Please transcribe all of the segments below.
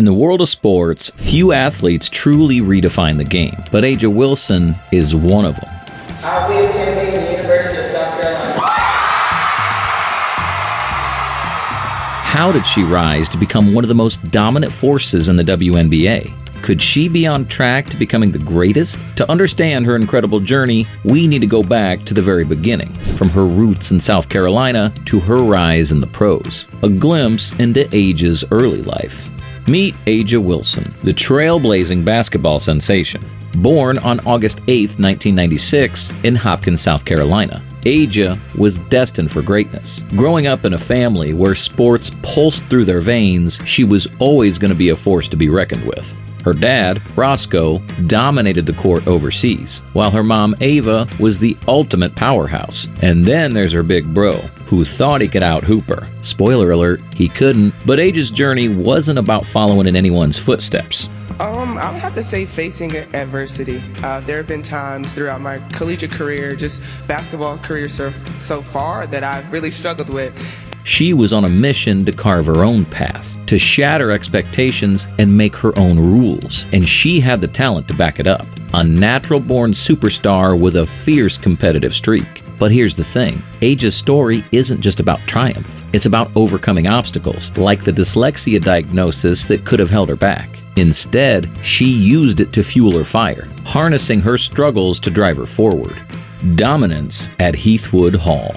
In the world of sports, few athletes truly redefine the game, but A'ja Wilson is one of them. I'll be attending the University of South Carolina. How did she rise to become one of the most dominant forces in the WNBA? Could she be on track to becoming the greatest? To understand her incredible journey, we need to go back to the very beginning, from her roots in South Carolina to her rise in the pros. A glimpse into A'ja's early life. Meet A'ja Wilson, the trailblazing basketball sensation. Born on August 8, 1996, in Hopkins, South Carolina, A'ja was destined for greatness. Growing up in a family where sports pulsed through their veins, she was always going to be a force to be reckoned with. Her dad, Roscoe, dominated the court overseas, while her mom, Ava, was the ultimate powerhouse. And then there's her big bro, who thought he could out-hoop her. Spoiler alert, he couldn't, but A'ja's journey wasn't about following in anyone's footsteps. I would have to say facing adversity. There have been times throughout my collegiate career, just basketball career so far, that I've really struggled with. She was on a mission to carve her own path, to shatter expectations and make her own rules, and she had the talent to back it up. A natural-born superstar with a fierce competitive streak. But here's the thing, A'ja's story isn't just about triumph. It's about overcoming obstacles, like the dyslexia diagnosis that could have held her back. Instead, she used it to fuel her fire, harnessing her struggles to drive her forward. Dominance at Heathwood Hall.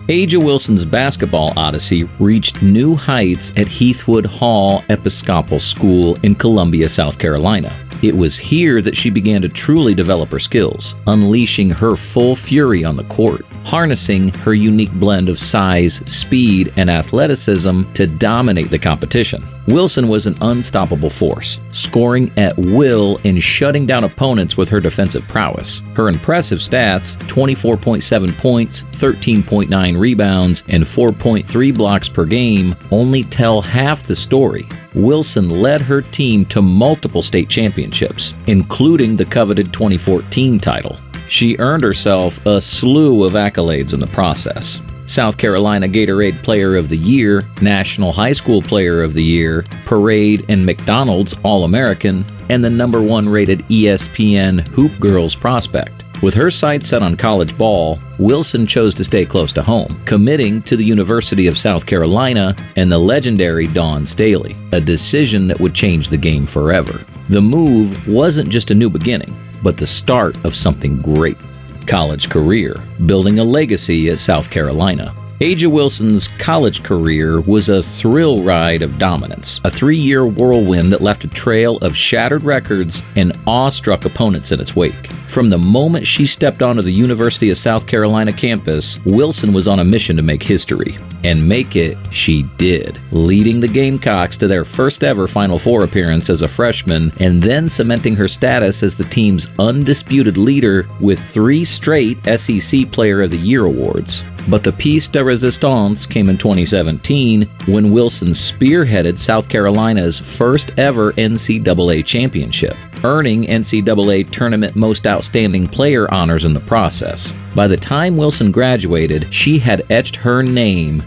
A'ja Wilson's basketball odyssey reached new heights at Heathwood Hall Episcopal School in Columbia, South Carolina. It was here that she began to truly develop her skills, unleashing her full fury on the court, harnessing her unique blend of size, speed, and athleticism to dominate the competition. Wilson was an unstoppable force, scoring at will and shutting down opponents with her defensive prowess. Her impressive stats, 24.7 points, 13.9 rebounds, and 4.3 blocks per game, only tell half the story. Wilson led her team to multiple state championships, including the coveted 2014 title. She earned herself a slew of accolades in the process. South Carolina Gatorade Player of the Year, National High School Player of the Year, Parade and McDonald's All-American, and the #1 rated ESPN Hoop Girls prospect. With her sights set on college ball, Wilson chose to stay close to home, committing to the University of South Carolina and the legendary Dawn Staley, a decision that would change the game forever. The move wasn't just a new beginning, but the start of something great. College career, building a legacy at South Carolina. A'ja Wilson's college career was a thrill ride of dominance, a 3-year whirlwind that left a trail of shattered records and awestruck opponents in its wake. From the moment she stepped onto the University of South Carolina campus, Wilson was on a mission to make history. And make it, she did, leading the Gamecocks to their first ever Final Four appearance as a freshman, and then cementing her status as the team's undisputed leader with 3 straight SEC Player of the Year awards. But the piece de resistance came in 2017 when Wilson spearheaded South Carolina's first ever NCAA championship, earning NCAA Tournament Most Outstanding Player honors in the process. By the time Wilson graduated, she had etched her name,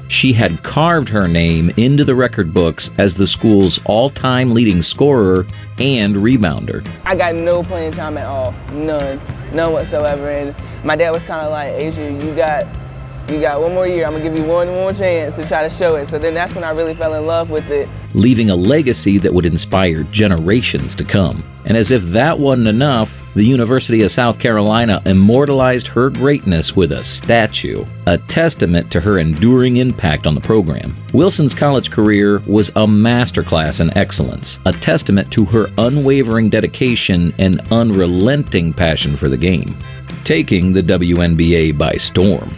she had carved her name into the record books as the school's all-time leading scorer and rebounder. I got no playing time at all, none whatsoever. And my dad was kind of like, A'ja, you got one more year. I'm gonna give you one more chance to try to show it. So then that's when I really fell in love with it. Leaving a legacy that would inspire generations to come. And as if that wasn't enough, the University of South Carolina immortalized her greatness with a statue, a testament to her enduring impact on the program. Wilson's college career was a masterclass in excellence, a testament to her unwavering dedication and unrelenting passion for the game, taking the WNBA by storm.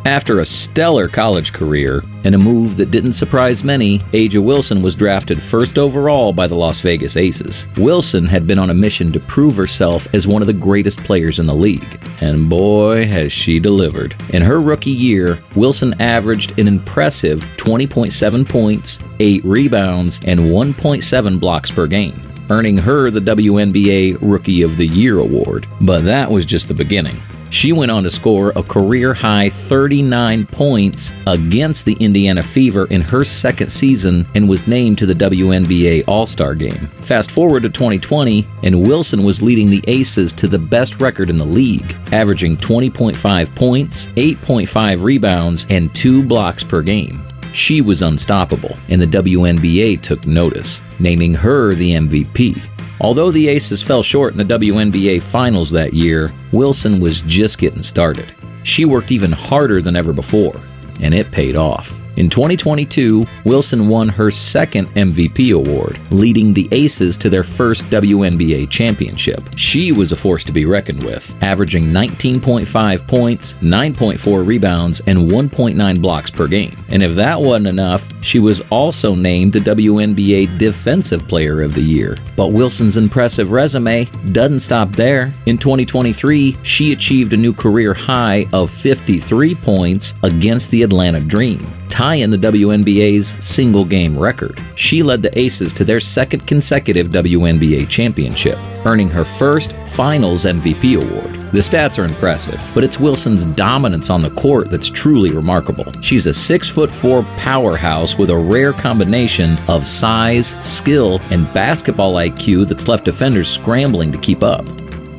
After a stellar college career and a move that didn't surprise many, A'ja Wilson was drafted first overall by the Las Vegas Aces. Wilson had been on a mission to prove herself as one of the greatest players in the league. And boy, has she delivered. In her rookie year, Wilson averaged an impressive 20.7 points, 8 rebounds, and 1.7 blocks per game, earning her the WNBA Rookie of the Year award. But that was just the beginning. She went on to score a career-high 39 points against the Indiana Fever in her second season and was named to the WNBA All-Star Game. Fast forward to 2020, and Wilson was leading the Aces to the best record in the league, averaging 20.5 points, 8.5 rebounds, and 2 blocks per game. She was unstoppable, and the WNBA took notice, naming her the MVP. Although the Aces fell short in the WNBA Finals that year, Wilson was just getting started. She worked even harder than ever before, and it paid off. In 2022, Wilson won her second MVP award, leading the Aces to their first WNBA championship. She was a force to be reckoned with, averaging 19.5 points, 9.4 rebounds, and 1.9 blocks per game. And if that wasn't enough, she was also named the WNBA Defensive Player of the Year. But Wilson's impressive resume doesn't stop there. In 2023, she achieved a new career high of 53 points against the Atlanta Dream, tying the WNBA's single-game record. She led the Aces to their second consecutive WNBA championship, earning her first Finals MVP award. The stats are impressive, but it's Wilson's dominance on the court that's truly remarkable. She's a 6'4" powerhouse with a rare combination of size, skill, and basketball IQ that's left defenders scrambling to keep up.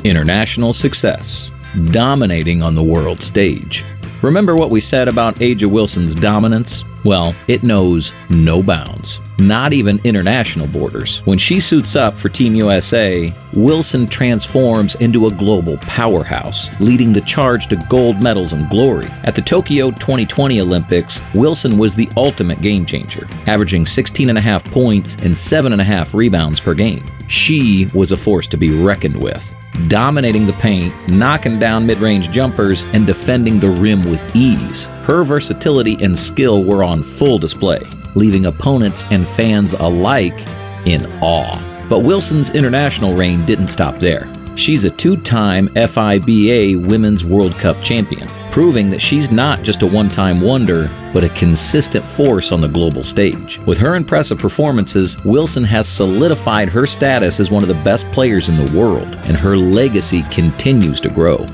International success, dominating on the world stage. Remember what we said about A'ja Wilson's dominance? Well, it knows no bounds, not even international borders. When she suits up for Team USA, Wilson transforms into a global powerhouse, leading the charge to gold medals and glory. At the Tokyo 2020 Olympics, Wilson was the ultimate game changer, averaging 16.5 points and 7.5 rebounds per game. She was a force to be reckoned with, dominating the paint, knocking down mid-range jumpers, and defending the rim with ease. Her versatility and skill were on full display, leaving opponents and fans alike in awe. But Wilson's international reign didn't stop there. She's a 2-time FIBA Women's World Cup champion, proving that she's not just a one-time wonder, but a consistent force on the global stage. With her impressive performances, Wilson has solidified her status as one of the best players in the world, and her legacy continues to grow.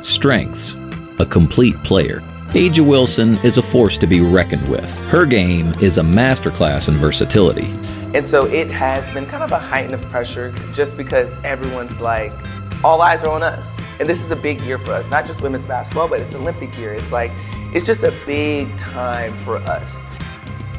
Strengths: a complete player. A'ja Wilson is a force to be reckoned with. Her game is a masterclass in versatility. And so it has been kind of a heightened of pressure just because everyone's like, all eyes are on us. And this is a big year for us, not just women's basketball, but it's Olympic year. It's just a big time for us.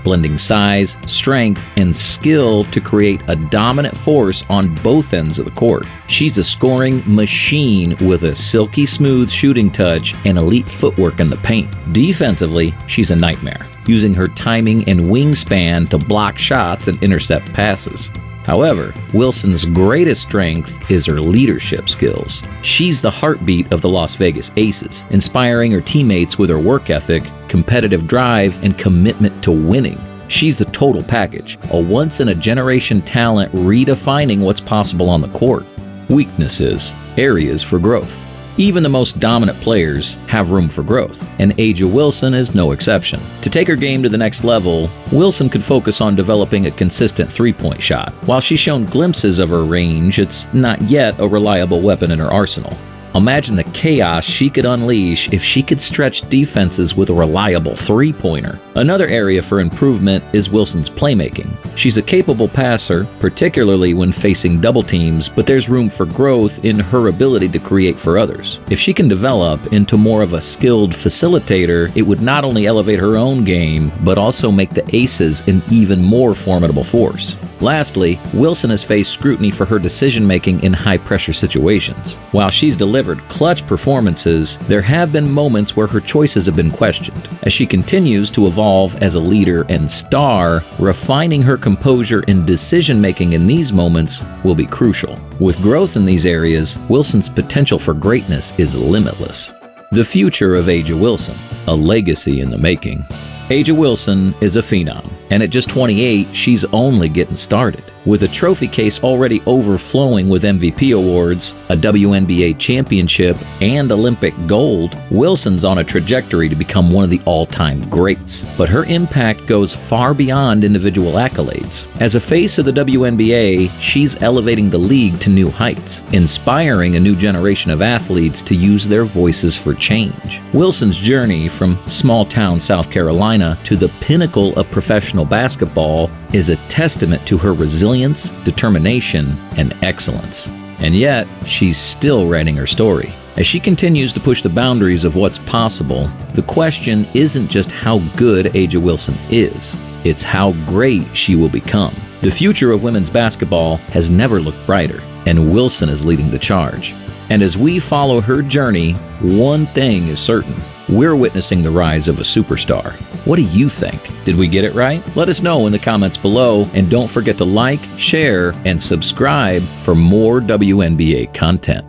Blending size, strength, and skill to create a dominant force on both ends of the court. She's a scoring machine with a silky smooth shooting touch and elite footwork in the paint. Defensively, she's a nightmare, using her timing and wingspan to block shots and intercept passes. However, Wilson's greatest strength is her leadership skills. She's the heartbeat of the Las Vegas Aces, inspiring her teammates with her work ethic, competitive drive, and commitment to winning. She's the total package, a once-in-a-generation talent redefining what's possible on the court. Weaknesses: areas for growth. Even the most dominant players have room for growth, and A'ja Wilson is no exception. To take her game to the next level, Wilson could focus on developing a consistent three-point shot. While she's shown glimpses of her range, it's not yet a reliable weapon in her arsenal. Imagine the chaos she could unleash if she could stretch defenses with a reliable three-pointer. Another area for improvement is Wilson's playmaking. She's a capable passer, particularly when facing double teams, but there's room for growth in her ability to create for others. If she can develop into more of a skilled facilitator, it would not only elevate her own game, but also make the Aces an even more formidable force. Lastly, Wilson has faced scrutiny for her decision-making in high-pressure situations. While she's delivered clutch performances, there have been moments where her choices have been questioned. As she continues to evolve as a leader and star, refining her composure and decision-making in these moments will be crucial. With growth in these areas, Wilson's potential for greatness is limitless. The future of A'ja Wilson, a legacy in the making. A'ja Wilson is a phenom, And at just 28, she's only getting started. With a trophy case already overflowing with MVP awards, a WNBA championship, and Olympic gold, Wilson's on a trajectory to become one of the all-time greats. But her impact goes far beyond individual accolades. As a face of the WNBA, she's elevating the league to new heights, inspiring a new generation of athletes to use their voices for change. Wilson's journey from small-town South Carolina to the pinnacle of professional basketball is a testament to her resilience, determination, and excellence. And yet, she's still writing her story. As she continues to push the boundaries of what's possible, the question isn't just how good A'ja Wilson is, it's how great she will become. The future of women's basketball has never looked brighter, and Wilson is leading the charge. And as we follow her journey, one thing is certain. We're witnessing the rise of a superstar. What do you think? Did we get it right? Let us know in the comments below, and don't forget to like, share, and subscribe for more WNBA content.